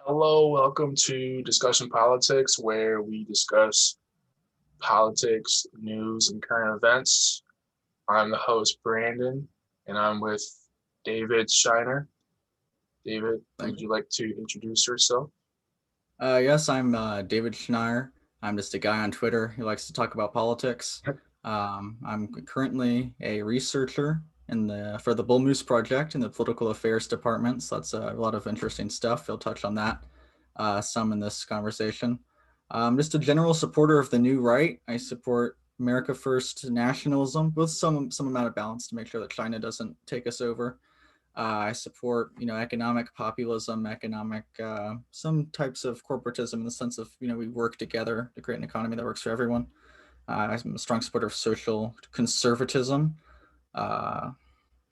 Hello, welcome to Discussion Politics, where we discuss politics, news, and current events. I'm the host, Brandon, and I'm with David Shiner. David, Thank would you. you like to introduce yourself? Yes, I'm David Schneier. I'm just a guy on Twitter who likes to talk about politics. I'm currently a researcher for the Bull Moose Project in the Political Affairs Department. So that's a lot of interesting stuff. We'll touch on that some in this conversation. I'm just a general supporter of the new right. I support America First nationalism with some amount of balance to make sure that China doesn't take us over. I support, economic populism, some types of corporatism in the sense of, we work together to create an economy that works for everyone. I'm a strong supporter of social conservatism, uh,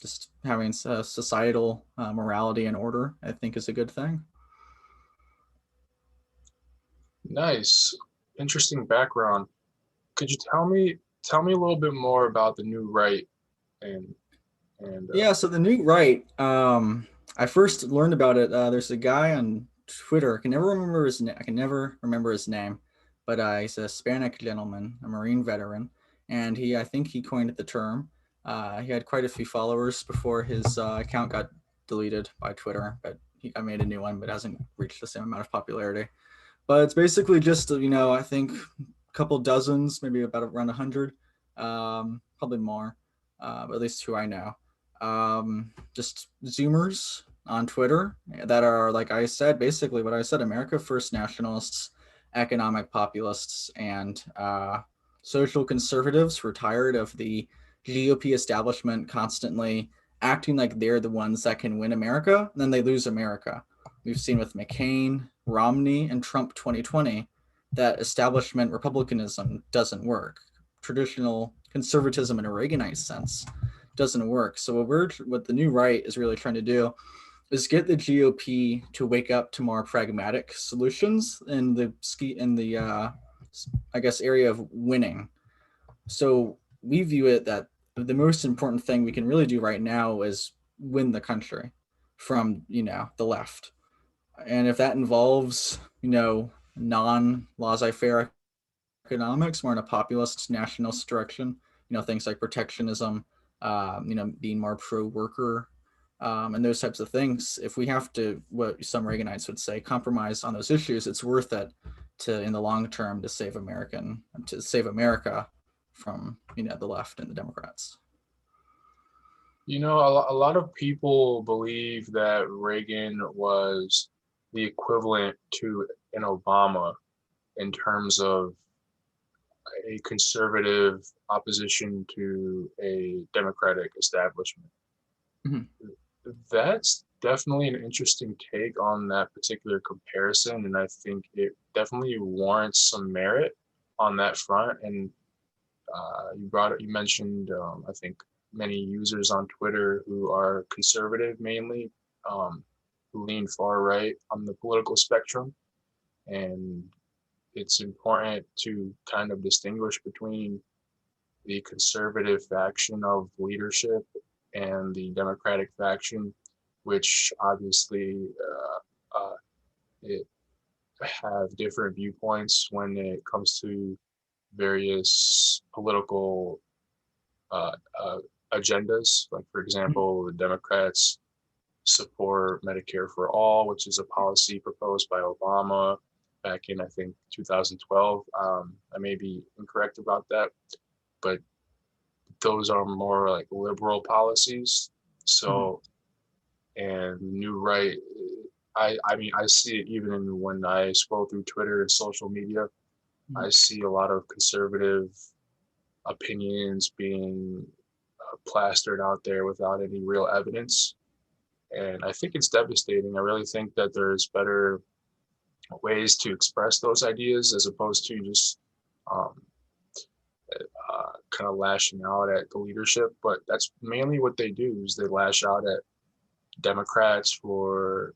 just having societal morality and order. I think is a good thing. Nice, interesting background. Could you tell me a little bit more about the new right and and Yeah. So the new right, I first learned about it. There's a guy on Twitter. I can never remember his name, but he's a Hispanic gentleman, a Marine veteran, and I think he coined the term. He had quite a few followers before his account got deleted by Twitter, but I made a new one, but hasn't reached the same amount of popularity. But it's basically just I think a couple dozens, maybe about around 100, probably more, but at least who I know. Just Zoomers on Twitter that are, like I said, basically what I said: America First nationalists, economic populists, and social conservatives who are tired of the GOP establishment constantly acting like they're the ones that can win America, and then they lose America. We've seen with McCain, Romney, and Trump 2020 that establishment republicanism doesn't work. Traditional conservatism in a Reaganite sense doesn't work. So what the new right is really trying to do is get the GOP to wake up to more pragmatic solutions in the I guess area of winning. So we view it that the most important thing we can really do right now is win the country from the left, and if that involves non laissez-faire economics, more in a populist nationalist direction, things like protectionism, being more pro-worker, and those types of things. If we have to, what some Reaganites would say, compromise on those issues, it's worth it to, in the long term, to save America from the left and the Democrats. a lot of people believe that Reagan was the equivalent to an Obama in terms of a conservative opposition to a democratic establishment. Mm-hmm. That's definitely an interesting take on that particular comparison, and I think it definitely warrants some merit on that front. And you mentioned, I think many users on Twitter who are conservative mainly, who lean far right on the political spectrum, and it's important to kind of distinguish between the conservative faction of leadership and the Democratic faction, which obviously it have different viewpoints when it comes to various political uh, uh, agendas. Like, for example, the Democrats support Medicare for all, which is a policy proposed by Obama back in, I think, 2012. I may be incorrect about that, but those are more like liberal policies. Mm-hmm. So, and new right, I mean, I see it even when I scroll through Twitter and social media. I see a lot of conservative opinions being plastered out there without any real evidence. And I think it's devastating. I really think that there's better ways to express those ideas as opposed to just um, kind of lashing out at the leadership. But that's mainly what they do is they lash out at Democrats for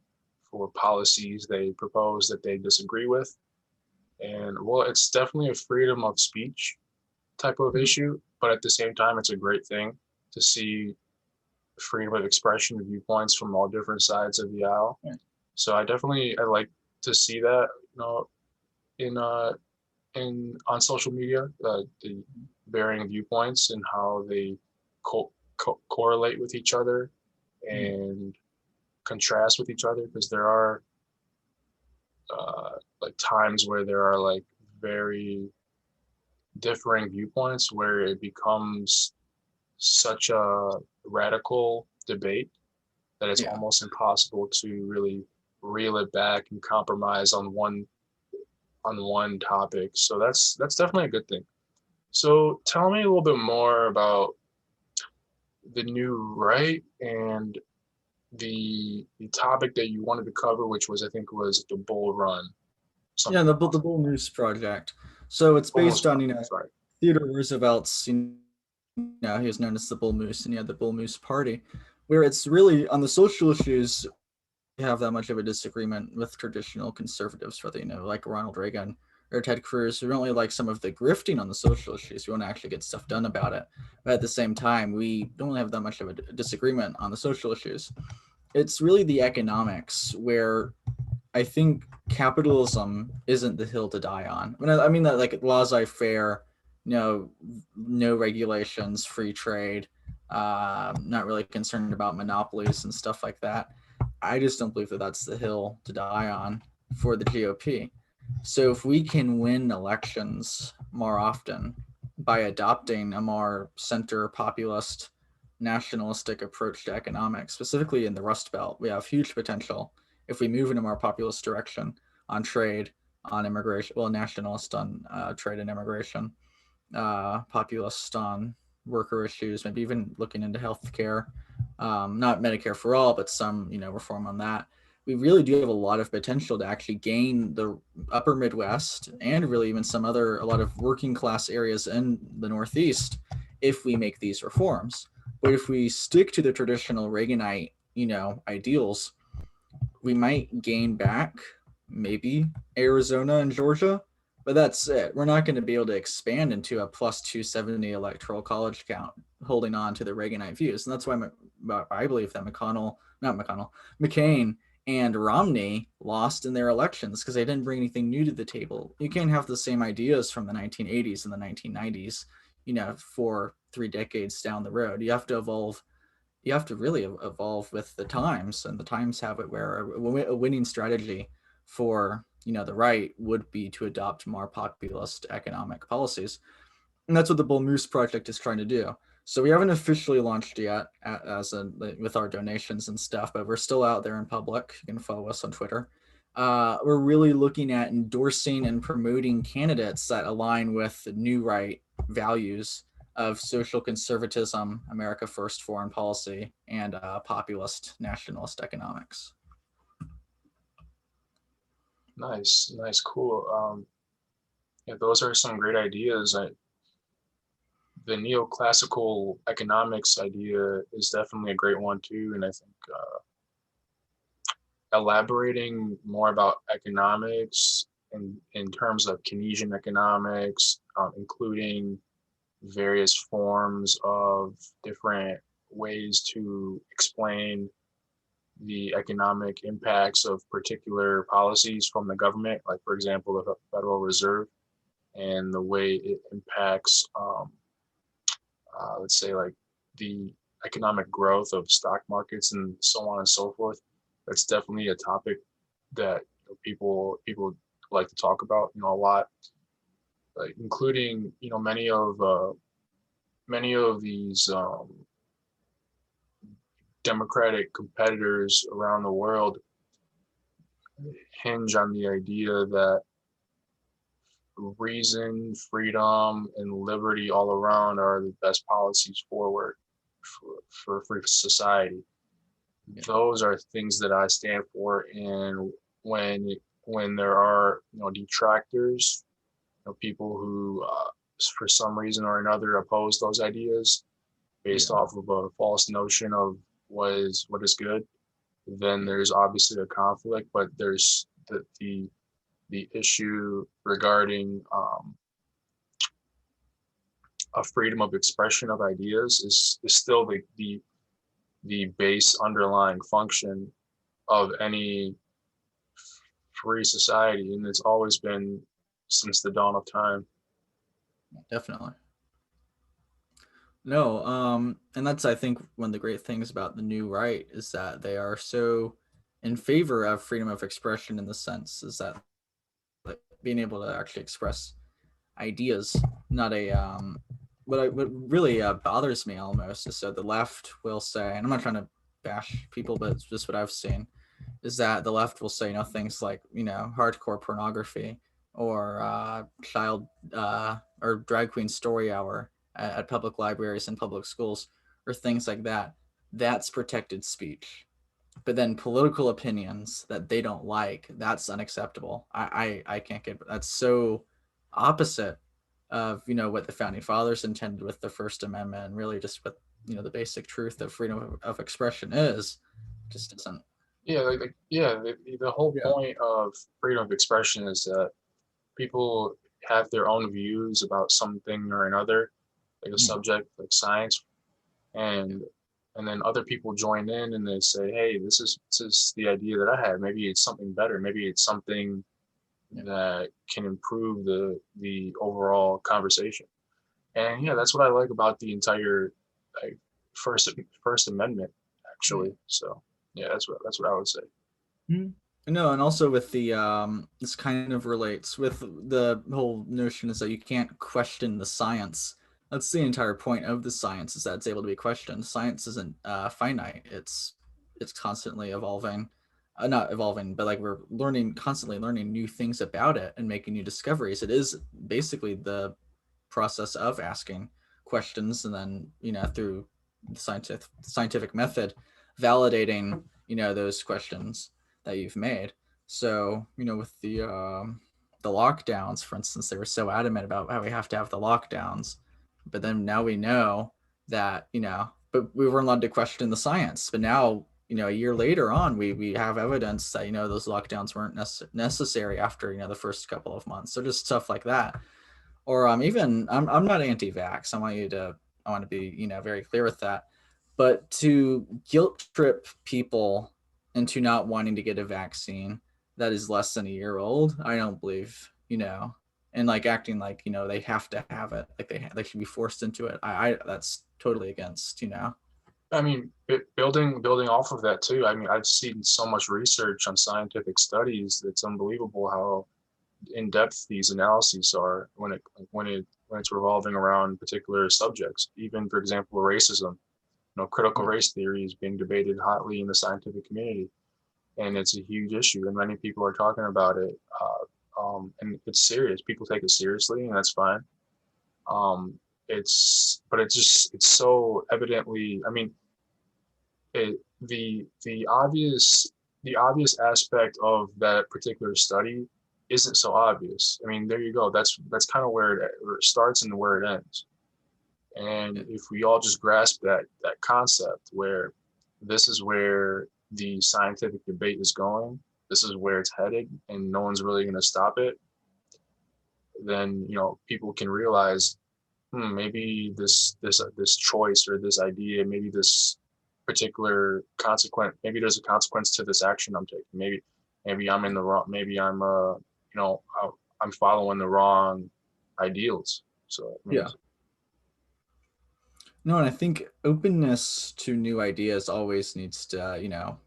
policies they propose that they disagree with. And well, it's definitely a freedom of speech type of Mm-hmm. issue, but at the same time, it's a great thing to see freedom of expression and viewpoints from all different sides of the aisle. Yeah. So I like to see that, in on social media, the varying viewpoints and how they correlate with each other and contrast with each other, because there are like times where there are like very differing viewpoints where it becomes such a radical debate that it's Yeah. almost impossible to really reel it back and compromise on one topic. So that's definitely a good thing. So tell me a little bit more about the new right and the topic that you wanted to cover, which was, I think, was the Bull Run, Yeah, something the along Bull Moose Project. So it's based almost on, run. Sorry. Theodore Roosevelt's, he was known as the Bull Moose, and he had the Bull Moose Party, where it's really on the social issues have that much of a disagreement with traditional conservatives, whether like Ronald Reagan or Ted Cruz. We don't really like some of the grifting on the social issues. We want to actually get stuff done about it, but at the same time, we don't really have that much of a disagreement on the social issues. It's really the economics where I think capitalism isn't the hill to die on. I mean that like laissez-faire, no regulations, free trade, not really concerned about monopolies and stuff like that. I just don't believe that that's the hill to die on for the GOP. So if we can win elections more often by adopting a more center populist, nationalistic approach to economics, specifically in the Rust Belt, we have huge potential if we move in a more populist direction on trade, on immigration, well, nationalist on trade and immigration, populist on worker issues, maybe even looking into healthcare, not Medicare for all, but some reform on that. We really do have a lot of potential to actually gain the upper Midwest and really even a lot of working class areas in the Northeast if we make these reforms. But if we stick to the traditional Reaganite, ideals, we might gain back maybe Arizona and Georgia, but that's it. We're not going to be able to expand into a plus 270 electoral college count holding on to the Reaganite views. And that's why I believe that McCain and Romney lost in their elections because they didn't bring anything new to the table. You can't have the same ideas from the 1980s and the 1990s, for 3 decades down the road. You have to evolve. You have to really evolve with the times, and the times have it where a winning strategy for the right would be to adopt more populist economic policies, and that's what the Bull Moose Project is trying to do. So we haven't officially launched yet with our donations and stuff, but we're still out there in public. You can follow us on Twitter. We're really looking at endorsing and promoting candidates that align with the new right values of social conservatism, America First foreign policy, and populist nationalist economics. Nice, cool. Yeah, those are some great ideas. The neoclassical economics idea is definitely a great one too, and I think elaborating more about economics in terms of Keynesian economics, including various forms of different ways to explain the economic impacts of particular policies from the government, like for example, the Federal Reserve, and the way it impacts, let's say, like the economic growth of stock markets and so on and so forth. That's definitely a topic that people like to talk about, a lot, like, including many of these democratic competitors around the world hinge on the idea that reason, freedom, and liberty all around are the best policies forward for free society. Yeah. Those are things that I stand for, and when there are detractors, people who for some reason or another oppose those ideas based Yeah. off of a false notion of what is good, then there's obviously a conflict. But there's the issue regarding a freedom of expression of ideas is still the base underlying function of any free society, and it's always been since the dawn of time. Definitely. No, and that's, I think, one of the great things about the new right is that they are so in favor of freedom of expression, in the sense is that, like, being able to actually express ideas, not a what really bothers me almost is that the left will say, and I'm not trying to bash people, but it's just what I've seen, is that the left will say, things like, hardcore pornography, or child or drag queen story hour at public libraries and public schools, or things like that. That's protected speech. But then political opinions that they don't like, that's unacceptable. I can't get that's so opposite of what the founding fathers intended with the First Amendment, and really just what the basic truth of freedom of expression is. Just doesn't. Yeah, yeah, the whole Yeah. point of freedom of expression is that people have their own views about something or another, like a Mhm. subject like science, and then other people join in and they say, hey, this is the idea that I had. Maybe it's something better. Maybe it's something Yeah. that can improve the overall conversation. And yeah, that's what I like about the entire like first First Amendment, Yeah. actually. So yeah, that's what I would say. Mhm. No, and also with the this kind of relates with the whole notion is that you can't question the science. That's the entire point of the science, is that it's able to be questioned. Science isn't finite. It's constantly evolving. Not evolving, but like we're constantly learning new things about it and making new discoveries. It is basically the process of asking questions, and then through the scientific method, validating those questions that you've made. So with the lockdowns, for instance, they were so adamant about how we have to have the lockdowns, but then now we know that but we weren't allowed to question the science. But now a year later on, we have evidence that those lockdowns weren't necessary after the first couple of months. So just stuff like that. Or even I'm not anti-vax. I want to be very clear with that. But to guilt trip people into not wanting to get a vaccine that is less than a year old, I don't believe. And like acting like they have to have it, like they should be forced into it. I That's totally against. I mean, building off of that too. I mean, I've seen so much research on scientific studies. It's unbelievable how in depth these analyses are when it's revolving around particular subjects. Even for example, racism. Critical Yeah. race theory is being debated hotly in the scientific community, and it's a huge issue, and many people are talking about it. And it's serious. People take it seriously, and that's fine. But it's so evidently. I mean, the obvious aspect of that particular study isn't so obvious. I mean, there you go. That's kind of where it starts and where it ends. And Yeah. if we all just grasp that concept, where this is where the scientific debate is going, this is where it's headed, and no one's really going to stop it, then people can realize, maybe this choice or this idea, maybe this particular consequence, maybe there's a consequence to this action I'm taking. Maybe I'm in the wrong. Maybe I'm following the wrong ideals. So I mean, Yeah. No, and I think openness to new ideas always needs to,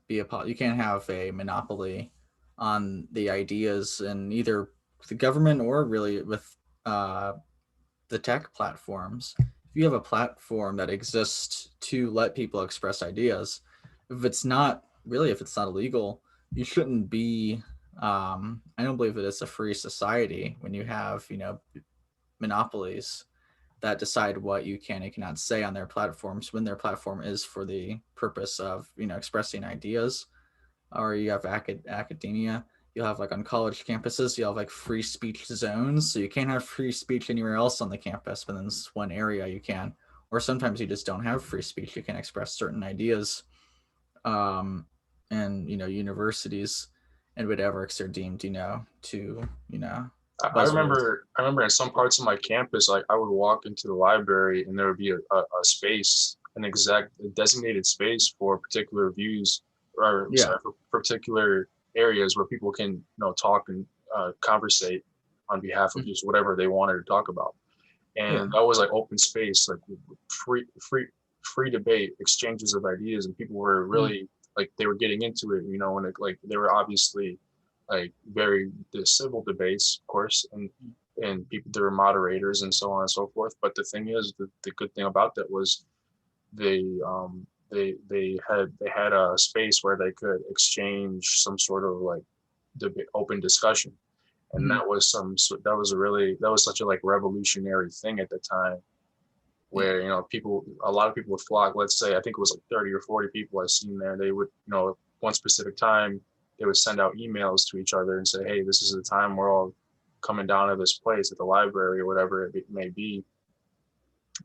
be you can't have a monopoly on the ideas in either the government or really with uh, the tech platforms. If you have a platform that exists to let people express ideas, if it's not illegal, you shouldn't be. I don't believe that it's a free society when you have, monopolies that decide what you can and cannot say on their platforms, when their platform is for the purpose of expressing ideas. Or you have academia, you'll have, like, on college campuses, you'll have like free speech zones, so you can't have free speech anywhere else on the campus, but in this one area you can. Or sometimes you just don't have free speech, you can express certain ideas, um and universities and whatever, because they're deemed to I buzzwords. remember I remember in some parts of my campus, like I would walk into the library and there would be a space, a designated space for particular views, or Yeah. sorry, for particular areas where people can, talk and conversate on behalf of just whatever they wanted to talk about. Yeah. And that was like open space, like free debate, exchanges of ideas, and people were really like they were getting into it, and like they were obviously like very the civil debates, of course, and people there were moderators and so on and so forth. But the thing is, the good thing about that was they they had a space where they could exchange some sort of like open discussion, and Mhm. that was such a like revolutionary thing at the time, Yeah. where a lot of people would flock. Let's say I think it was like 30 or 40 people I seen there. They would, one specific time they would send out emails to each other and say, hey, this is the time we're all coming down to this place at the library or whatever it may be,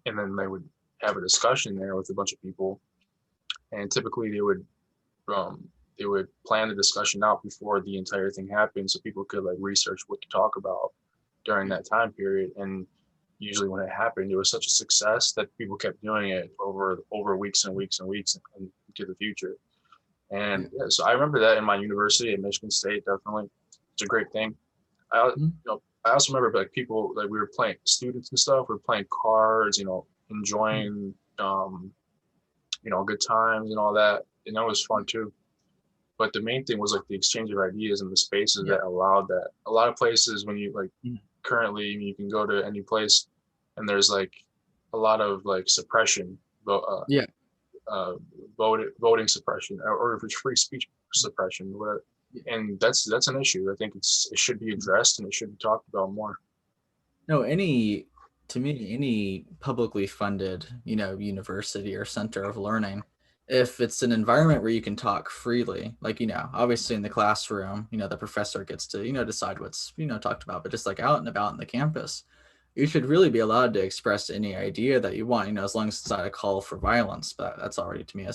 and then they would have a discussion there with a bunch of people. And typically um they would plan the discussion out before the entire thing happened, so people could like research what to talk about during Yeah. that time period. And usually when it happened, it was such a success that people kept doing it over weeks and weeks and weeks and into the future. Yeah. And yeah, so I remember that in my university at Michigan State. Definitely, it's a great thing. Mhm. I also remember like people, like we were playing, students and stuff, we were playing cards, enjoying good times and all that, and that was fun too. But the main thing was like the exchange of ideas and the spaces Yeah. that allowed that. A lot of places, when you like Mhm. currently, you can go to any place and there's like a lot of like suppression, Yeah. uh, voting suppression, or if it's free speech suppression, whatever. Yeah. And that's an issue. I think it should be addressed and it should be talked about more. No, to me, any publicly funded, university or center of learning, if it's an environment where you can talk freely, like, obviously in the classroom, the professor gets to, decide what's, talked about, but just like out and about in the campus, you should really be allowed to express any idea that you want, as long as it's not a call for violence. But that's already to me a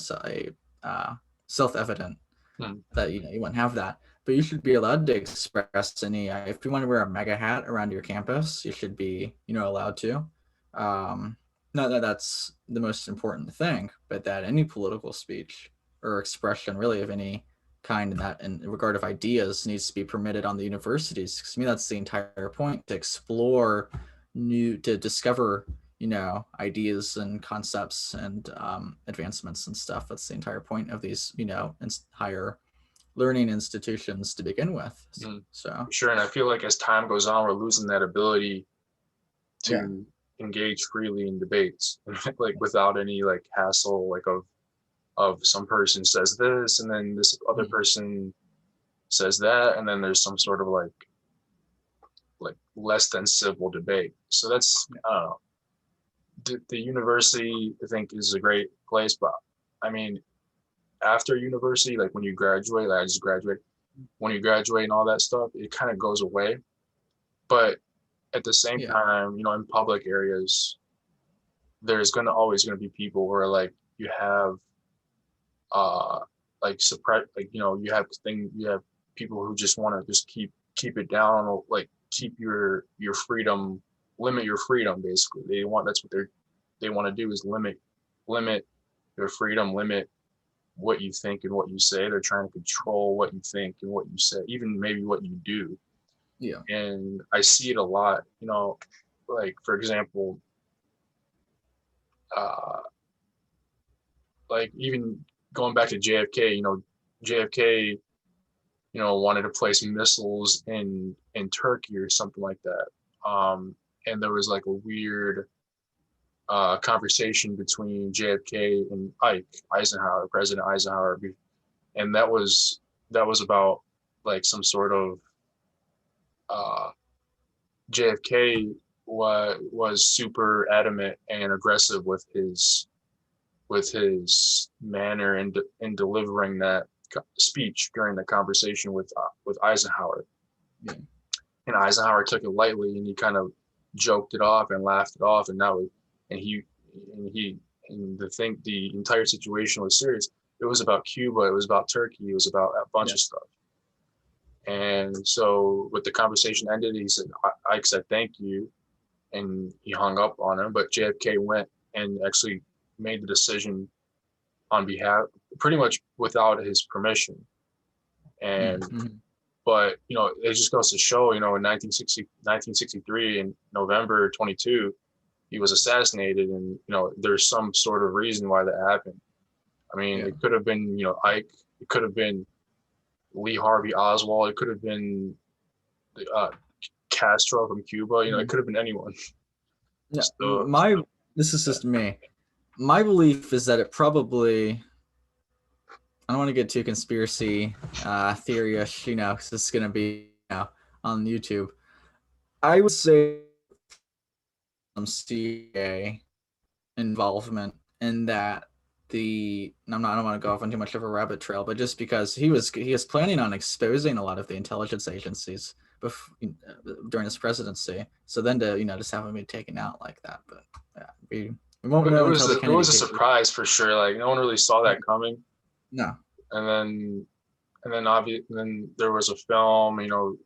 self-evident Mm, that you wouldn't have that, but you should be allowed to express any if you want to wear a mega hat around your campus, you should be allowed to. Not that that's the most important thing, but that any political speech or expression really of any kind in regard of ideas needs to be permitted on the universities, because to me that's the entire point, to explore to discover ideas and concepts and advancements and stuff. That's the entire point of these higher learning institutions to begin with. mm, So for sure. And I feel like as time goes on, we're losing that ability yeah. to engage freely in debates, like without any like hassle, like of some person says this and then this other Mhm. person says that, and then there's some sort of like less than civil debate. So that's, I don't know. The university, I think, is a great place, but I mean, after university, like when you graduate, like I just graduated, when you graduate and all that stuff, it kind of goes away. But at the same Yeah. time, in public areas, there's always gonna be people where like you have uh like suppress, like you have people who just want to just keep it down, or like keep your freedom, limit your freedom. Basically, that's what they want to do, is limit your freedom, limit what you think and what you say. They're trying to control what you think and what you say, even maybe what you do. Yeah. And I see it a lot, like for example, uh like even going back to JFK, JFK, wanted to place missiles in Turkey or something like that. And there was like a weird conversation between JFK and Eisenhower, President Eisenhower, and that was about like some sort of uh, JFK was super adamant and aggressive with his manner in delivering that speech during the conversation with Eisenhower. Yeah. And Eisenhower took it lightly, and he kind of joked it off and laughed it off, and that was and he and the entire situation was serious. It was about Cuba, it was about Turkey, it was about a bunch Yeah. of stuff. And so when the conversation ended, he said, Ike said thank you, and he hung up on him. But JFK went and actually made the decision on behalf, pretty much without his permission. And Mhm. but it just goes to show, in 1963 in November 22, he was assassinated, and there's some sort of reason why that happened. I mean, Yeah. it could have been, Ike, it could have been Lee Harvey Oswald, it could have been uh, Castro from Cuba, it Mhm. could have been anyone. Yeah. So This is yeah, just me. My belief is that it probably, I don't want to get too conspiracy theory-ish, because it's going to be, on YouTube. I would say some CIA involvement in that. I don't want to go off on too much of a rabbit trail, but just because he was planning on exposing a lot of the intelligence agencies during his presidency, so then to just have him be taken out like that, but yeah, we won't it know was until the a, it Kennedy was a cases. surprise for sure. Like no one really saw that coming, No. and then there was a film,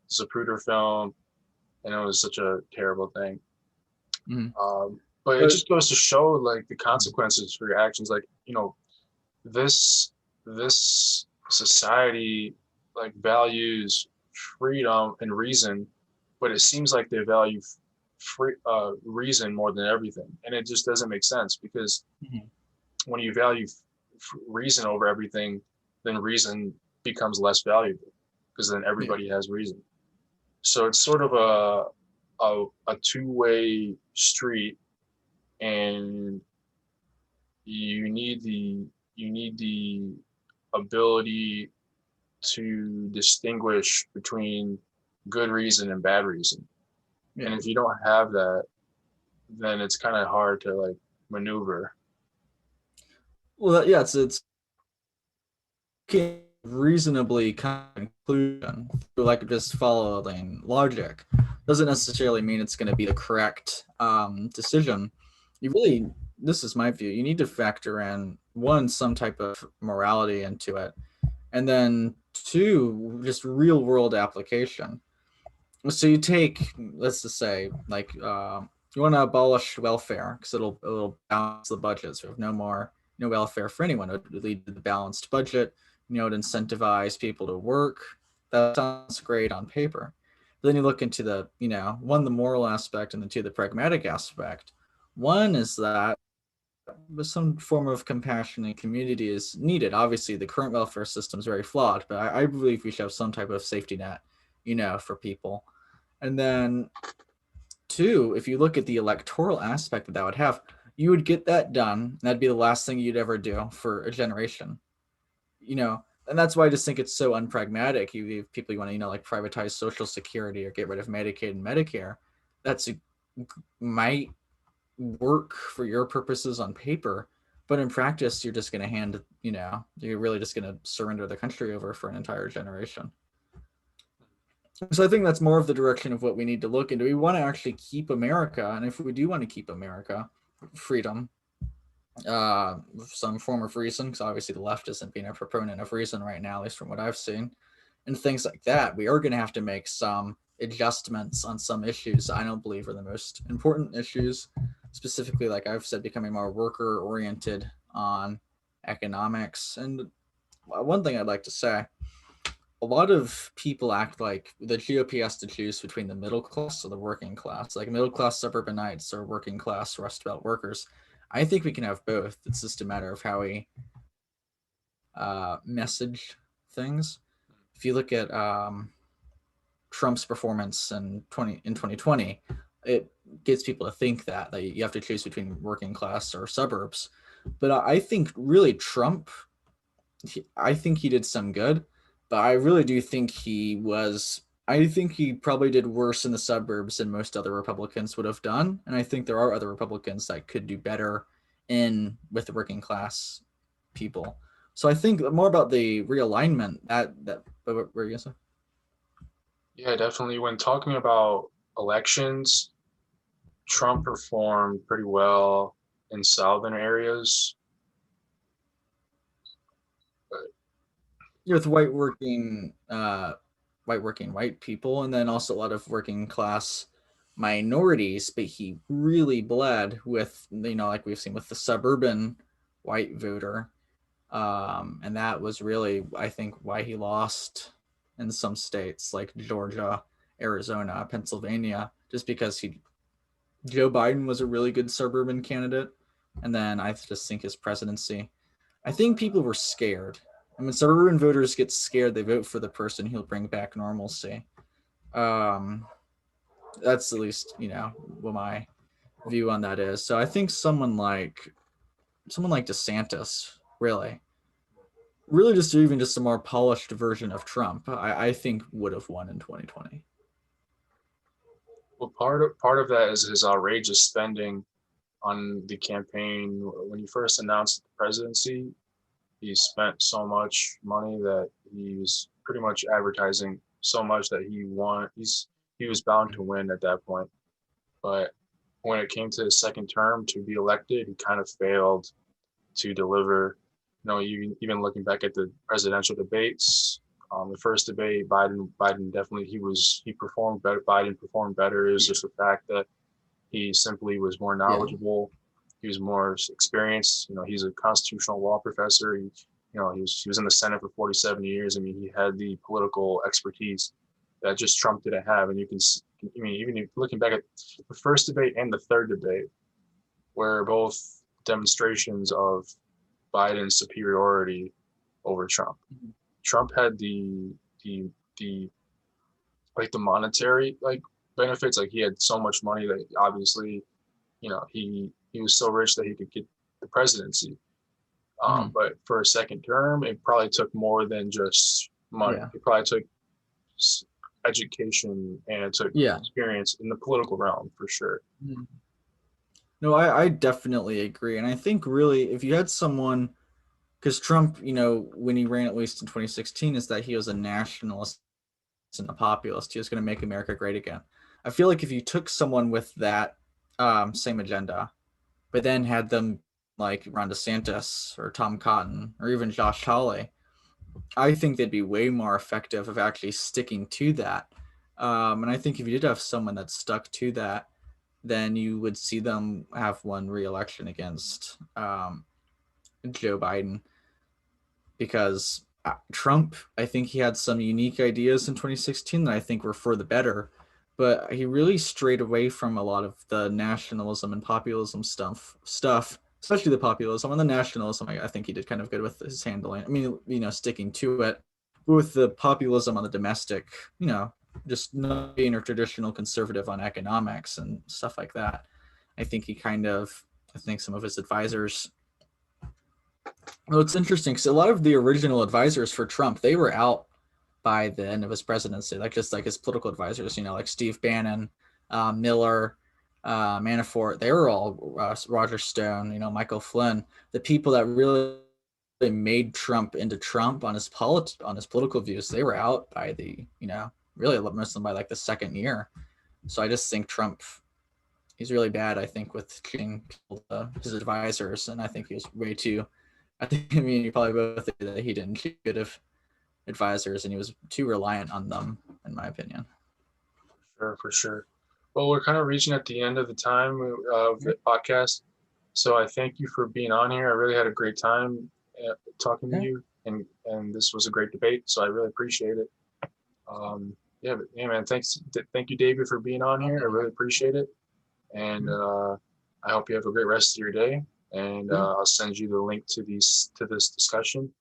Zapruder film, and it was such a terrible thing. Mhm. But it But just goes to show like the consequences for your actions. Like this this society like values freedom and reason, but it seems like they value free reason more than everything, and it just doesn't make sense because Mhm. when you value reason over everything, then reason becomes less valuable because then Yeah. everybody has reason. So it's sort of a two-way street, and you need the you need the ability to distinguish between good reason and bad reason. And Yeah. if you don't have that, then it's kind of hard to like maneuver. Well, yeah, it's can reasonably come to a conclusion through like just following logic doesn't necessarily mean it's going to be the correct decision. You really, this is my view, you need to factor in one, some type of morality into it, and then two, just real world application. So you take, let's just say, like, you want to abolish welfare because it'll balance the budget. So if no more no welfare for anyone, it would lead to the balanced budget. To incentivize people to work. That sounds great on paper. But then you look into the one, the moral aspect, and then two, the pragmatic aspect. One is that some form of compassion and community is needed. Obviously, the current welfare system is very flawed, but I believe we should have some type of safety net, for people. And then two, if you look at the electoral aspect that would have, you would get that done. And that'd be the last thing you'd ever do for a generation. And that's why I just think it's so unpragmatic. You have people you want to, like privatize Social Security or get rid of Medicaid and Medicare. That's might work for your purposes on paper, but in practice, you're just going to you're really just going to surrender the country over for an entire generation. So I think that's more of the direction of what we need to look into. We want to actually keep America, and if we do want to keep America, freedom, some form of reason, because obviously the left isn't being a proponent of reason right now, at least from what I've seen, and things like that, we are going to have to make some adjustments on some issues I don't believe are the most important issues, specifically, like I've said, becoming more worker oriented on economics. And one thing I'd like to say, a lot of people act like the GOP has to choose between the middle class or the working class, like middle class suburbanites or working class Rust Belt workers. I think we can have both. It's just a matter of how we message things. If you look at Trump's performance in 2020, it gets people to think that you have to choose between working class or suburbs. But I think really Trump, I think he did some good, but I really do think he was. I think he probably did worse in the suburbs than most other Republicans would have done, and I think there are other Republicans that could do better in with the working class people. So I think more about the realignment. What were you gonna say? Yeah, definitely. When talking about elections, Trump performed pretty well in southern areas. But With white working white people, and then also a lot of working class minorities. But he really bled with like we've seen with the suburban white voter, and that was really I think why he lost in some states like Georgia, Arizona, Pennsylvania, just because Joe Biden was a really good suburban candidate. And then I just think his presidency, I think people were scared. And when suburban voters get scared, they vote for the person who'll bring back normalcy. Um, that's at least, what my view on that is. So I think someone like DeSantis, really just even just a more polished version of Trump, I think would have won in 2020. Well, part of that is his outrageous spending on the campaign. When he first announced the presidency, he spent so much money that he was pretty much advertising so much that he was bound to win at that point. But when it came to his second term to be elected, he kind of failed to deliver. Even looking back at the presidential debates, the first debate, Biden definitely he performed better. Biden performed better. It was just the fact that he simply was more Yeah. knowledgeable. He was more experienced. He's a constitutional law professor. He was in the Senate for 47 years. I mean, he had the political expertise that just Trump didn't have. And even looking back at the first debate and the third debate, were both demonstrations of Biden's superiority over Trump. Trump had the like the monetary benefits. Like he had so much money that obviously, he was so rich that he could get the presidency. Mhm. But for a second term, it probably took more than just money. Yeah. It probably took education and it took Yeah. experience in the political realm for sure. Mhm. No, I definitely agree. And I think really if you had someone, because Trump, when he ran at least in 2016, is that he was a nationalist and a populist. He was going to make America great again. I feel like if you took someone with that same agenda, but then had them like Ron DeSantis or Tom Cotton or even Josh Hawley, I think they'd be way more effective of actually sticking to that. And I think if you did have someone that stuck to that, then you would see them have won re-election against Joe Biden, because Trump, I think he had some unique ideas in 2016 that I think were for the better, but he really strayed away from a lot of the nationalism and populism stuff, especially the populism and the nationalism. I think he did kind of good with his handling. I mean, sticking to it. But with the populism on the domestic, just not being a traditional conservative on economics and stuff like that. I think I think some of his advisors, well, it's interesting because a lot of the original advisors for Trump, they were out by the end of his presidency, like just like his political advisors, like Steve Bannon, Miller, Manafort. They were all Roger Stone, Michael Flynn, the people that really made Trump into Trump on his political views. They were out by the really most of them by like the second year. So I just think Trump, he's really bad. I think with treating people, his advisors, and I think he was way too. I mean, you probably both think that he didn't choose good of advisors, and he was too reliant on them, in my opinion. Sure, for sure. Well, we're kind of reaching at the end of the time of the podcast. So I thank you for being on here. I really had a great time talking to Yeah. you, and this was a great debate. So I really appreciate it. Yeah, man. Thank you, David, for being on here. I really appreciate it, and I hope you have a great rest of your day. And Yeah. I'll send you the link to this discussion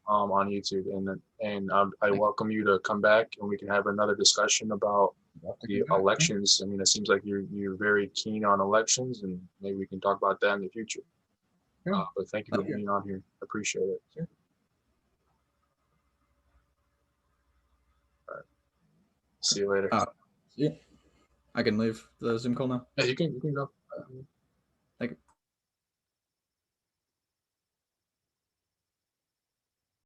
on YouTube, and I welcome you to come back and we can have another discussion about the elections. I mean, it seems like you're very keen on elections, and maybe we can talk about that in the future. Yeah. But thank you for being on here. Appreciate it. Sure. All right. See you later. Yeah. I can leave the Zoom call now. Yeah, you can go.